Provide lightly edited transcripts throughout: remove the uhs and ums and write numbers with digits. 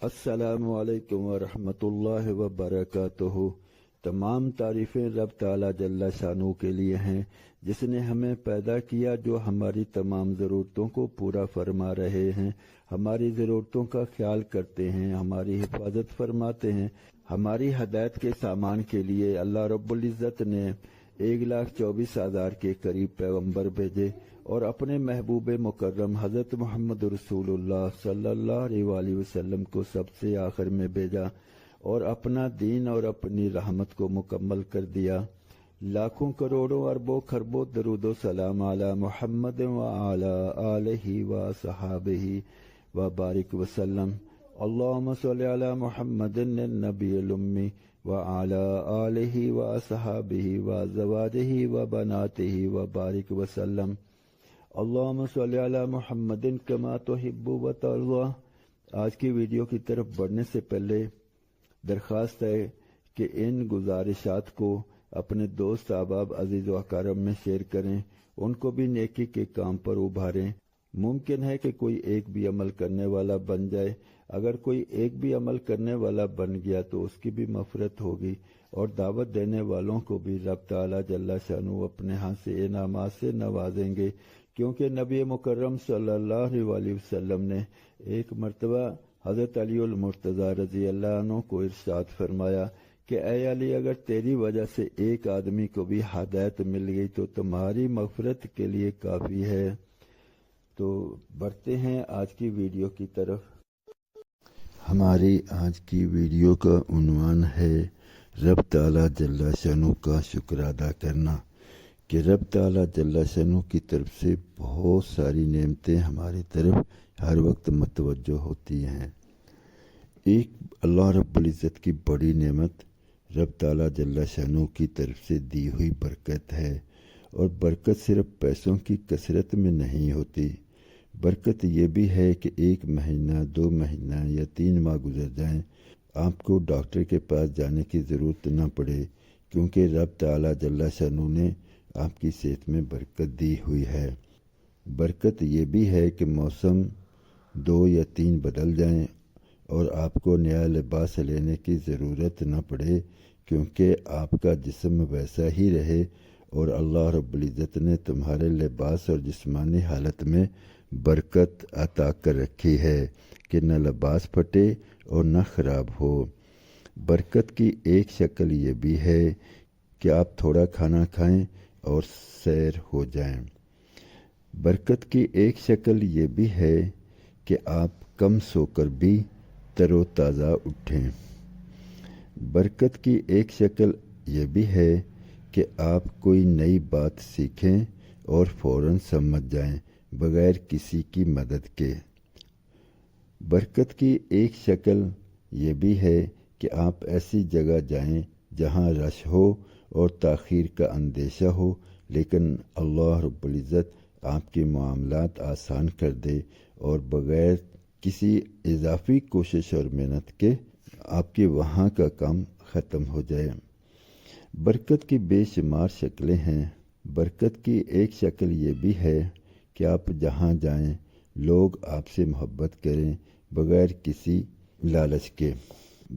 السلام علیکم ورحمۃ اللہ وبرکاتہ۔ تمام تعریفیں رب تعالیٰ جل شانہ کے لیے ہیں، جس نے ہمیں پیدا کیا، جو ہماری تمام ضرورتوں کو پورا فرما رہے ہیں، ہماری ضرورتوں کا خیال کرتے ہیں، ہماری حفاظت فرماتے ہیں۔ ہماری ہدایت کے سامان کے لیے اللہ رب العزت نے 1,24,000 کے قریب پیغمبر بھیجے اور اپنے محبوب مکرم حضرت محمد رسول اللہ صلی اللہ علیہ وآلہ وسلم کو سب سے آخر میں بھیجا اور اپنا دین اور اپنی رحمت کو مکمل کر دیا۔ لاکھوں کروڑوں اربوں خربوں درود و سلام علی محمد وعلی آلہ وصحابہ وبارک وسلم۔ اللہم صلی علی محمد النبی الامی وعلی آلہ وصحابہ وازواجہ وبناتہ وبارک وسلم۔ اللہم صلی علی محمد کما تحب وترضی۔ آج کی ویڈیو کی طرف بڑھنے سے پہلے درخواست ہے کہ ان گزارشات کو اپنے دوست احباب عزیز و اقارب میں شیئر کریں، ان کو بھی نیکی کے کام پر ابھاریں۔ ممکن ہے کہ کوئی ایک بھی عمل کرنے والا بن جائے، اگر کوئی ایک بھی عمل کرنے والا بن گیا تو اس کی بھی مغفرت ہوگی، اور دعوت دینے والوں کو بھی رب تعالیٰ جل شانہ اپنے ہاں سے انعامات سے نوازیں گے، کیونکہ نبی مکرم صلی اللہ علیہ وآلہ وسلم نے ایک مرتبہ حضرت علی المرتضیٰ رضی اللہ عنہ کو ارشاد فرمایا کہ اے علی، اگر تیری وجہ سے ایک آدمی کو بھی ہدایت مل گئی تو تمہاری مغفرت کے لیے کافی ہے۔ تو بڑھتے ہیں آج کی ویڈیو کی طرف۔ ہماری آج کی ویڈیو کا عنوان ہے رب تعالیٰ جل شانہ کا شکر ادا کرنا، کہ رب تعالیٰ جل شانہ کی طرف سے بہت ساری نعمتیں ہماری طرف ہر وقت متوجہ ہوتی ہیں۔ ایک اللہ رب العزت کی بڑی نعمت رب تعالیٰ جل شانہ کی طرف سے دی ہوئی برکت ہے، اور برکت صرف پیسوں کی کثرت میں نہیں ہوتی، برکت یہ بھی ہے کہ 1 مہینہ 2 مہینہ یا 3 ماہ گزر جائیں، آپ کو ڈاکٹر کے پاس جانے کی ضرورت نہ پڑے، کیونکہ رب تعالیٰ جل شانہ نے آپ کی صحت میں برکت دی ہوئی ہے۔ برکت یہ بھی ہے کہ موسم 2 یا 3 بدل جائیں اور آپ کو نیا لباس لینے کی ضرورت نہ پڑے، کیونکہ آپ کا جسم ویسا ہی رہے، اور اللہ رب العزت نے تمہارے لباس اور جسمانی حالت میں برکت عطا کر رکھی ہے کہ نہ لباس پھٹے اور نہ خراب ہو۔ برکت کی ایک شکل یہ بھی ہے کہ آپ تھوڑا کھانا کھائیں اور سیر ہو جائیں۔ برکت کی ایک شکل یہ بھی ہے کہ آپ کم سو کر بھی تر و تازہ اٹھیں۔ برکت کی ایک شکل یہ بھی ہے کہ آپ کوئی نئی بات سیکھیں اور فوراً سمجھ جائیں بغیر کسی کی مدد کے۔ برکت کی ایک شکل یہ بھی ہے کہ آپ ایسی جگہ جائیں جہاں رش ہو اور تاخیر کا اندیشہ ہو، لیکن اللہ رب العزت آپ کے معاملات آسان کر دے اور بغیر کسی اضافی کوشش اور محنت کے آپ کے وہاں کا کام ختم ہو جائے۔ برکت کی بے شمار شکلیں ہیں۔ برکت کی ایک شکل یہ بھی ہے کہ آپ جہاں جائیں لوگ آپ سے محبت کریں بغیر کسی لالچ کے۔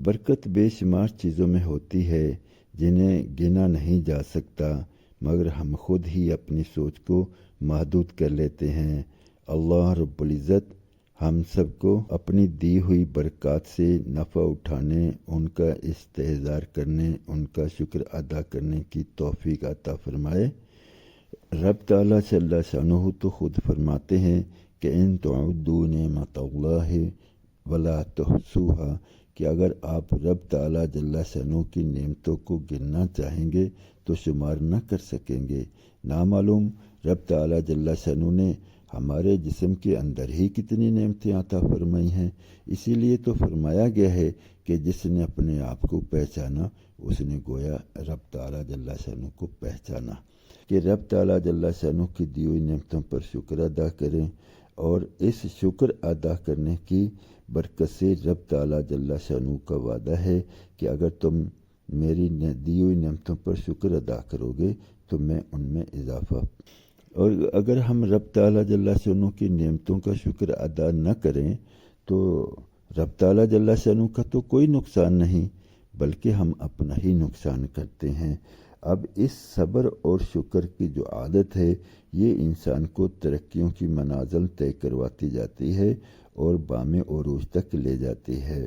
برکت بے شمار چیزوں میں ہوتی ہے جنہیں گنا نہیں جا سکتا، مگر ہم خود ہی اپنی سوچ کو محدود کر لیتے ہیں۔ اللہ رب العزت ہم سب کو اپنی دی ہوئی برکات سے نفع اٹھانے، ان کا استحضار کرنے، ان کا شکر ادا کرنے کی توفیق عطا فرمائے۔ رب تعالیٰ جل شانہ تو خود فرماتے ہیں کہ ان تعدوا نعمت اللہ ولا تحصوها، کہ اگر آپ رب تعالیٰ جل شانہ کی نعمتوں کو گننا چاہیں گے تو شمار نہ کر سکیں گے۔ نامعلوم رب تعالیٰ جل شانہ نے ہمارے جسم کے اندر ہی کتنی نعمتیں عطا فرمائی ہیں۔ اسی لیے تو فرمایا گیا ہے کہ جس نے اپنے آپ کو پہچانا اس نے گویا رب تعالیٰ جل شانہ کو پہچانا، کہ رب تعالیٰ جل شانہ کی دی ہوئی نعمتوں پر شکر ادا کریں، اور اس شکر ادا کرنے کی برکت سے رب تعالیٰ جل شانہ کا وعدہ ہے کہ اگر تم میری دی ہوئی نعمتوں پر شکر ادا کرو گے تو میں ان میں اضافہ، اور اگر ہم رب تعالیٰ جل شانہ کی نعمتوں کا شکر ادا نہ کریں تو رب تعالیٰ جل شانہ کا تو کوئی نقصان نہیں، بلکہ ہم اپنا ہی نقصان کرتے ہیں۔ اب اس صبر اور شکر کی جو عادت ہے یہ انسان کو ترقیوں کی منازل طے کرواتی جاتی ہے اور بام عروج تک لے جاتی ہے۔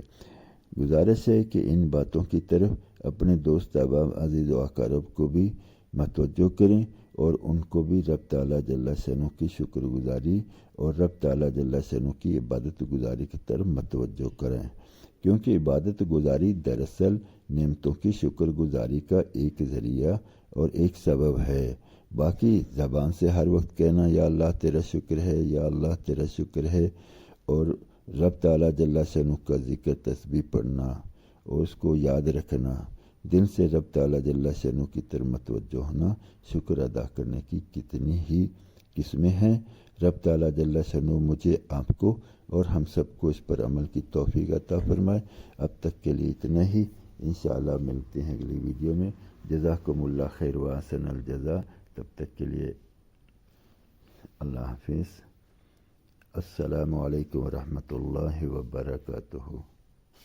گزارش ہے کہ ان باتوں کی طرف اپنے دوست احباب عزیز و اقارب کو بھی متوجہ کریں اور ان کو بھی رب تعالیٰ جل شانہ کی شکر گزاری اور رب تعالیٰ جل شانہ کی عبادت گزاری کی طرف متوجہ کریں، کیونکہ عبادت گزاری دراصل نعمتوں کی شکر گزاری کا ایک ذریعہ اور ایک سبب ہے۔ باقی زبان سے ہر وقت کہنا یا اللہ تیرا شکر ہے، یا اللہ تیرا شکر ہے، اور رب تعالیٰ جل شانہ کا ذکر تسبیح پڑھنا اور اس کو یاد رکھنا، دل سے رب تعالیٰ جل شانہ کی طرف متوجہ ہونا، شکر ادا کرنے کی کتنی ہی قسمیں ہیں۔ رب تعالیٰ جل شانہ مجھے، آپ کو اور ہم سب کو اس پر عمل کی توفیق عطا فرمائے۔ اب تک کے لیے اتنا ہی، انشاءاللہ ملتے ہیں اگلی ویڈیو میں۔ جزاکم اللہ خیر و احسن الجزا۔ تب تک کے لیے اللہ حافظ۔ السلام علیکم ورحمۃ اللہ وبرکاتہ۔